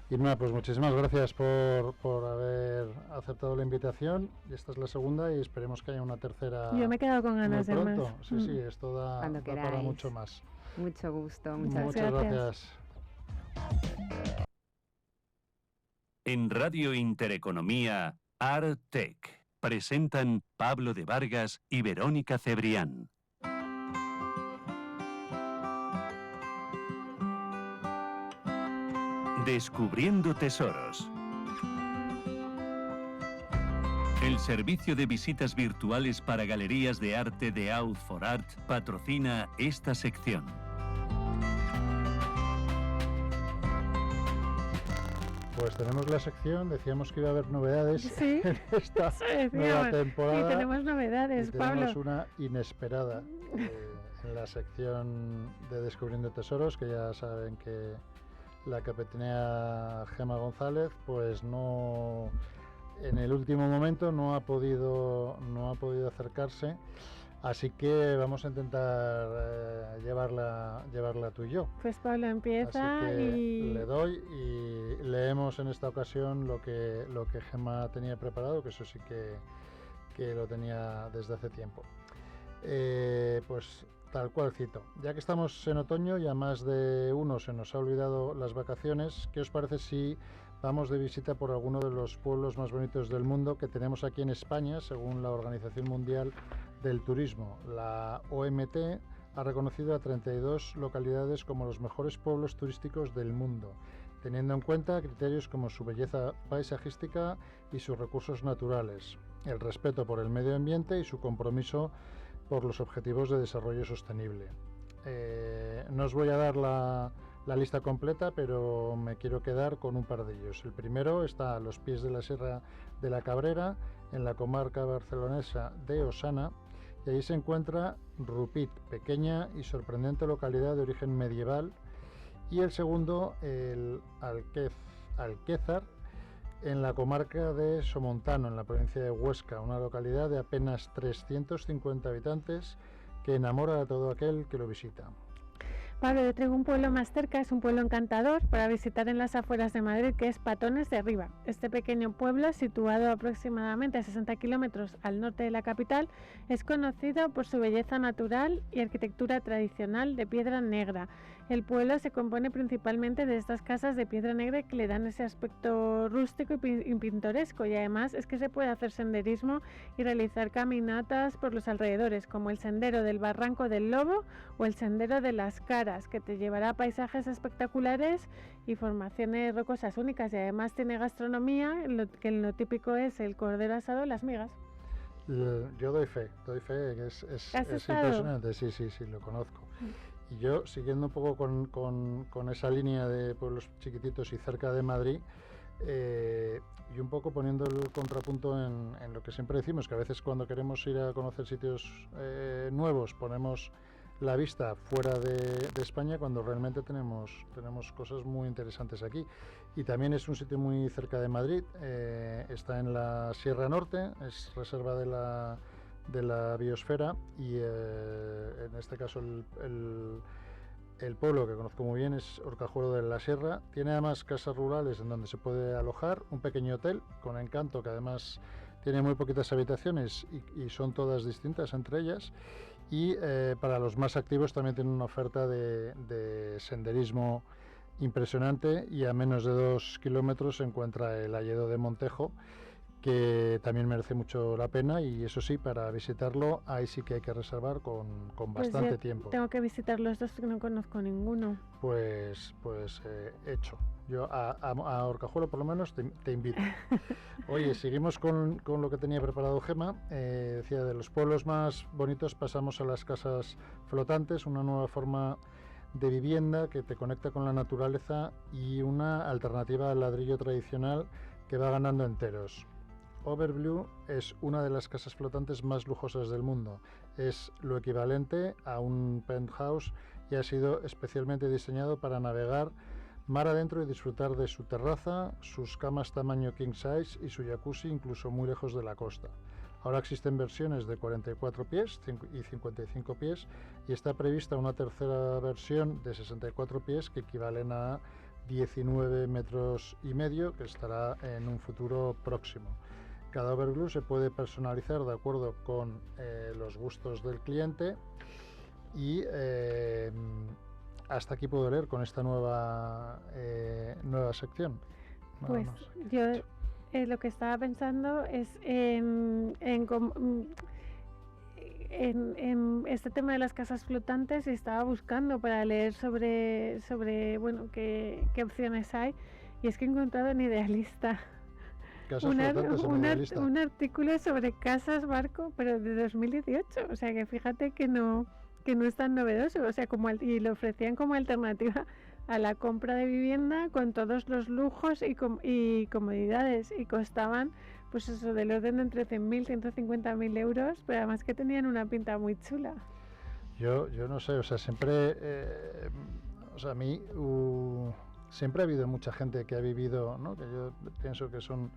Y nada, pues muchísimas gracias por haber aceptado la invitación. Esta es la segunda y esperemos que haya una tercera. Yo me he quedado con ganas de más. Sí, esto da para mucho más. Mucho gusto, muchas gracias. En Radio Intereconomía, ARTEC, presentan Pablo de Vargas y Verónica Cebrián. Descubriendo tesoros. El servicio de visitas virtuales para galerías de arte de Out for Art patrocina esta sección. Pues tenemos la sección, decíamos que iba a haber novedades en esta nueva temporada. Y tenemos novedades, Pablo. Tenemos una inesperada la sección de Descubriendo Tesoros, que ya saben que la capitanea Gema González, pues no, en el último momento no ha podido acercarse, así que vamos a intentar llevarla tú y yo. Pues Pablo empieza así que y le doy y leemos en esta ocasión lo que Gema tenía preparado, que eso sí que lo tenía desde hace tiempo. Pues tal cual cito. Ya que estamos en otoño y a más de uno se nos ha olvidado las vacaciones, ¿qué os parece si vamos de visita por alguno de los pueblos más bonitos del mundo que tenemos aquí en España, según la Organización Mundial del Turismo? La OMT ha reconocido a 32 localidades como los mejores pueblos turísticos del mundo, teniendo en cuenta criterios como su belleza paisajística y sus recursos naturales, el respeto por el medio ambiente y su compromiso por los objetivos de desarrollo sostenible. No os voy a dar la lista completa, pero me quiero quedar con un par de ellos. El primero está a los pies de la Sierra de la Cabrera, en la comarca barcelonesa de Osana, y allí se encuentra Rupit, pequeña y sorprendente localidad de origen medieval, y el segundo, el Alquézar, en la comarca de Somontano, en la provincia de Huesca, una localidad de apenas 350 habitantes que enamora a todo aquel que lo visita. Pablo, yo traigo un pueblo más cerca, es un pueblo encantador para visitar en las afueras de Madrid, que es Patones de Arriba. Este pequeño pueblo, situado aproximadamente a 60 kilómetros al norte de la capital, es conocido por su belleza natural y arquitectura tradicional de piedra negra. El pueblo se compone principalmente de estas casas de piedra negra que le dan ese aspecto rústico y pintoresco, y además es que se puede hacer senderismo y realizar caminatas por los alrededores, como el sendero del Barranco del Lobo o el sendero de las Caras, que te llevará a paisajes espectaculares y formaciones rocosas únicas, y además tiene gastronomía, que lo típico es el cordero asado y las migas. Yo doy fe, que es impresionante, sí, lo conozco. Y yo, siguiendo un poco con esa línea de pueblos chiquititos y cerca de Madrid, y un poco poniendo el contrapunto en lo que siempre decimos, que a veces cuando queremos ir a conocer sitios nuevos ponemos la vista fuera de España, cuando realmente tenemos cosas muy interesantes aquí. Y también es un sitio muy cerca de Madrid, está en la Sierra Norte, es reserva de la biosfera, y en este caso el pueblo que conozco muy bien es Orcajuelo de la Sierra. Tiene además casas rurales en donde se puede alojar, un pequeño hotel con encanto que además tiene muy poquitas habitaciones y son todas distintas entre ellas, y para los más activos también tiene una oferta de senderismo impresionante, y a menos de 2 kilómetros se encuentra el Hayedo de Montejo, que también merece mucho la pena, y eso sí, para visitarlo ahí sí que hay que reservar con bastante tiempo. Tengo que visitar los dos, que no conozco ninguno. Pues hecho. Yo a Orcajuelo por lo menos te invito. Oye, seguimos con lo que tenía preparado Gema. Decía, de los pueblos más bonitos pasamos a las casas flotantes, una nueva forma de vivienda que te conecta con la naturaleza y una alternativa al ladrillo tradicional que va ganando enteros. Overblue es una de las casas flotantes más lujosas del mundo. Es lo equivalente a un penthouse y ha sido especialmente diseñado para navegar mar adentro y disfrutar de su terraza, sus camas tamaño king size y su jacuzzi incluso muy lejos de la costa. Ahora existen versiones de 44 pies y 55 pies, y está prevista una tercera versión de 64 pies que equivalen a 19 metros y medio, que estará en un futuro próximo. Cada Overblue se puede personalizar de acuerdo con los gustos del cliente, y hasta aquí puedo leer con esta nueva sección. Pues yo lo que estaba pensando es en este tema de las casas flotantes, y estaba buscando para leer sobre bueno, qué opciones hay, y es que he encontrado en Idealista un artículo sobre casas barco, pero de 2018, o sea que fíjate que no es tan novedoso, o sea, y lo ofrecían como alternativa a la compra de vivienda con todos los lujos y comodidades, y costaban pues eso, del orden de entre 100.000 y 150.000 euros, pero además que tenían una pinta muy chula. Yo no sé, o sea, siempre, o sea, a mí siempre ha habido mucha gente que ha vivido, ¿no? Que yo pienso que son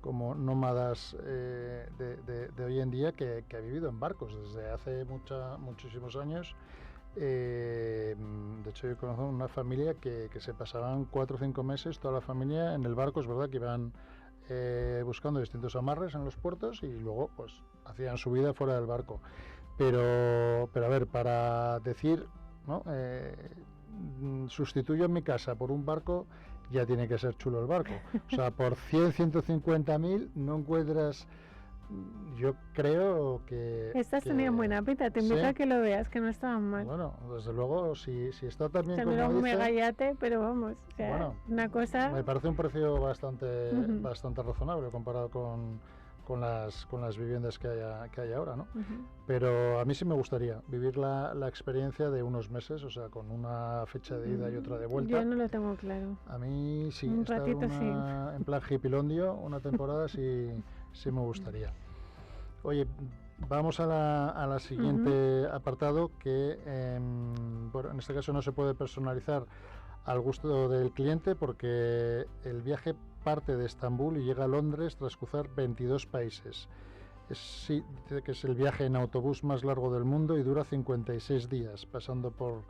como nómadas de hoy en día que ha vivido en barcos desde hace muchísimos años. De hecho, yo conozco una familia que se pasaban 4 o 5 meses, toda la familia en el barco. Es verdad que iban buscando distintos amarres en los puertos y luego pues hacían su vida fuera del barco. Pero a ver, para decir, ¿no? Sustituyo mi casa por un barco, ya tiene que ser chulo el barco. O sea, por 100, 150.000 no encuentras. Yo creo que... Estas tenían buena pinta, te invito a que lo veas, que no estaban mal. Bueno, desde luego, si está tan bien como dice... un megayate, pero vamos, o sea, bueno, una cosa... Me parece un precio bastante razonable comparado con las viviendas que hay ahora, ¿no? Pero a mí sí me gustaría vivir la experiencia de unos meses, o sea, con una fecha de ida y otra de vuelta. Yo no lo tengo claro. A mí sí, un ratito sí. En plan hippilondio, una temporada sí me gustaría. Oye, vamos a la siguiente apartado, que bueno, en este caso no se puede personalizar al gusto del cliente, porque el viaje parte de Estambul y llega a Londres tras cruzar 22 países. Sí, dice que es el viaje en autobús más largo del mundo y dura 56 días, pasando por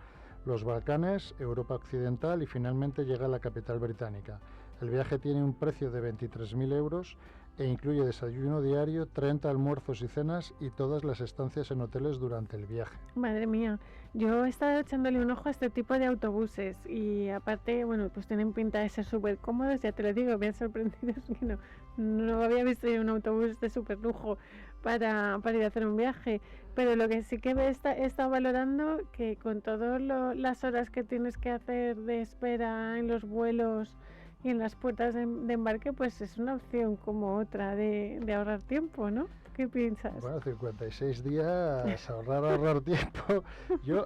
los Balcanes, Europa Occidental y finalmente llega a la capital británica. El viaje tiene un precio de 23.000 euros e incluye desayuno diario, 30 almuerzos y cenas y todas las estancias en hoteles durante el viaje. Madre mía, yo he estado echándole un ojo a este tipo de autobuses y aparte, bueno, pues tienen pinta de ser súper cómodos, ya te lo digo, me han sorprendido, es que no había visto yo un autobús de súper lujo para ir a hacer un viaje, pero lo que sí que he estado valorando, que con todas las horas que tienes que hacer de espera en los vuelos y en las puertas de embarque, pues es una opción como otra de ahorrar tiempo, ¿no? ¿Qué piensas? Bueno, 56 días, ahorrar tiempo.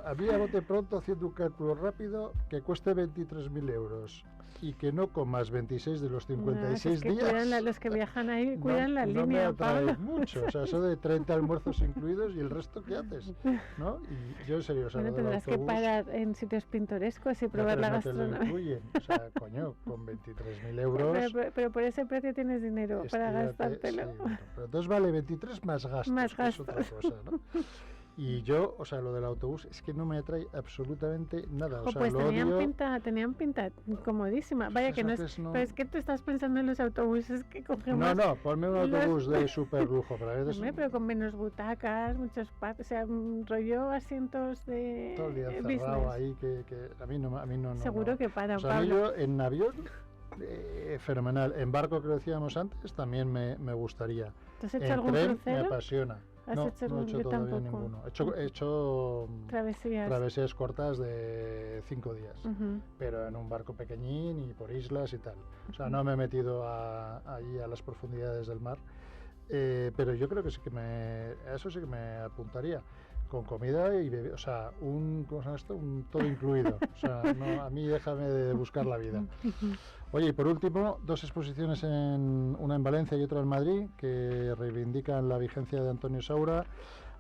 A mí a bote pronto, haciendo un cálculo rápido, que cueste 23.000 euros y que no comas 26 de los 56 días. Los que viajan ahí cuidan la línea, me atrae Pablo. mucho, o sea, eso de 30 almuerzos incluidos y el resto, ¿qué haces? ¿No? Y yo en serio, o sea, bueno, tendrás que parar en sitios pintorescos y probar la gastronomía. Te lo incluyen. O sea, coño, con 23.000 euros... Pero por ese precio tienes dinero para gastártelo. Sí, bueno, pero entonces vale 23 más gastos, que es otra cosa, ¿no? Y yo, o sea, lo del autobús es que no me atrae absolutamente nada. O sea, pues lo tenían pinta comodísima. Vaya que no es... Pero es que tú estás pensando en los autobuses que cogemos... No, ponme un autobús de súper lujo. Pero con menos butacas, muchos o sea, rollo asientos de todo el día cerrado ahí, que a mí no. Seguro que para, o sea, Pablo. A mí yo en avión, fenomenal. En barco, que lo decíamos antes, también me gustaría. ¿Te has hecho algún crucero? Me apasiona. No he hecho todavía ninguno. He hecho travesías cortas de 5 días, pero en un barco pequeñín y por islas y tal. O sea, no me he metido allí a las profundidades del mar, pero yo creo que eso sí que me apuntaría. Con comida y bebida, o sea, ¿cómo se llama esto? Un todo incluido. O sea, a mí déjame de buscar la vida. Oye, y por último, 2 exposiciones, una en Valencia y otra en Madrid, que reivindican la vigencia de Antonio Saura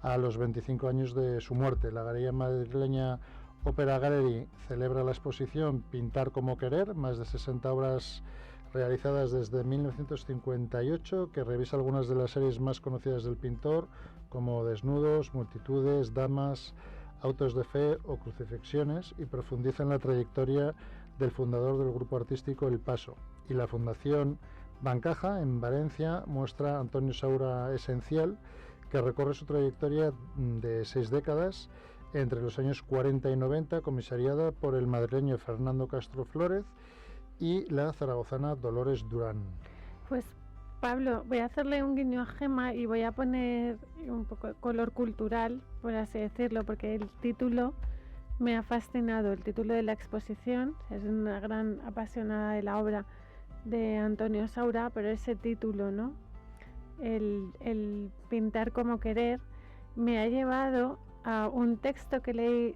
a los 25 años de su muerte. La galería madrileña Opera Gallery celebra la exposición Pintar como querer, más de 60 obras realizadas desde 1958, que revisa algunas de las series más conocidas del pintor, como Desnudos, Multitudes, Damas, Autos de Fe o Crucifixiones, y profundiza en la trayectoria del fundador del grupo artístico El Paso. Y la Fundación Bancaja, en Valencia, muestra a Antonio Saura Esencial, que recorre su trayectoria de 6 décadas, entre los años 40 y 90, comisariada por el madrileño Fernando Castro Flórez y la zaragozana Dolores Durán. Pues Pablo, voy a hacerle un guiño a Gemma y voy a poner un poco de color cultural, por así decirlo, porque el título me ha fascinado, el título de la exposición. Es una gran apasionada de la obra de Antonio Saura, pero ese título, ¿no? El pintar como querer, me ha llevado a un texto que leí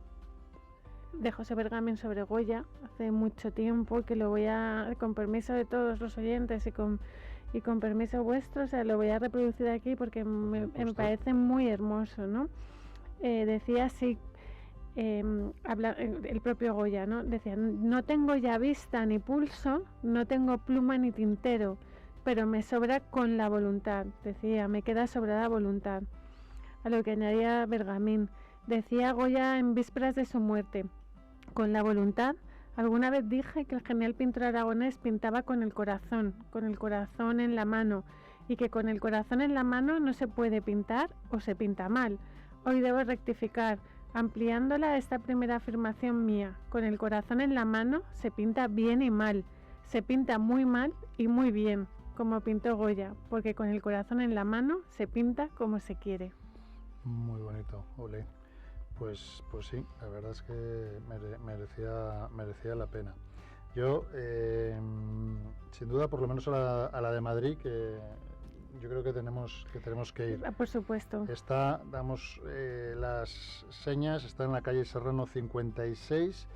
de José Bergamin sobre Goya hace mucho tiempo, que lo voy a, con permiso de todos los oyentes y con permiso vuestro, o sea, lo voy a reproducir aquí porque me parece muy hermoso, ¿no? Decía así: el propio Goya, ¿no? Decía, no tengo ya vista ni pulso, no tengo pluma ni tintero, pero me sobra con la voluntad, decía, me queda sobrada voluntad. A lo que añadía Bergamín, decía Goya en vísperas de su muerte, con la voluntad, alguna vez dije que el genial pintor aragonés pintaba con el corazón en la mano, y que con el corazón en la mano no se puede pintar o se pinta mal. Hoy debo rectificar, ampliándola esta primera afirmación mía, con el corazón en la mano se pinta bien y mal, se pinta muy mal y muy bien, como pintó Goya, porque con el corazón en la mano se pinta como se quiere. Muy bonito, ole. Pues sí, la verdad es que merecía la pena. Yo, sin duda, por lo menos a la de Madrid, que yo creo que tenemos que ir. Por supuesto. Las señas, está en la calle Serrano 56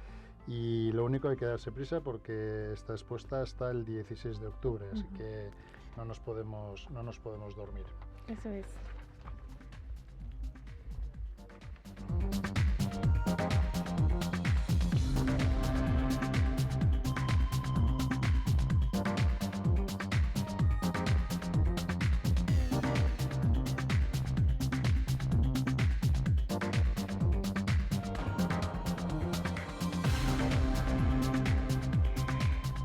y lo único hay que darse prisa porque está expuesta hasta el 16 de octubre, así que no nos podemos dormir. Eso es.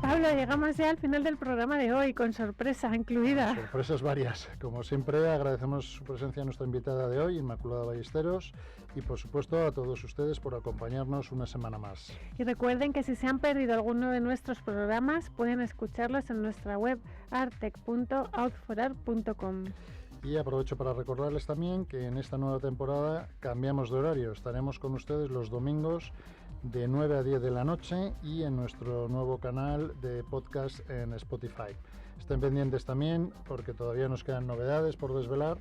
Pablo, llegamos ya al final del programa de hoy, con sorpresa incluida. Sorpresas varias. Como siempre, agradecemos su presencia a nuestra invitada de hoy, Inmaculada Ballesteros, y por supuesto a todos ustedes por acompañarnos una semana más. Y recuerden que si se han perdido alguno de nuestros programas, pueden escucharlos en nuestra web artec.outforart.com. Y aprovecho para recordarles también que en esta nueva temporada cambiamos de horario. Estaremos con ustedes los domingos de 9 a 10 de la noche y en nuestro nuevo canal de podcast en Spotify. Estén pendientes también porque todavía nos quedan novedades por desvelar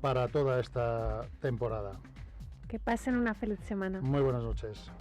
para toda esta temporada. Que pasen una feliz semana. Muy buenas noches.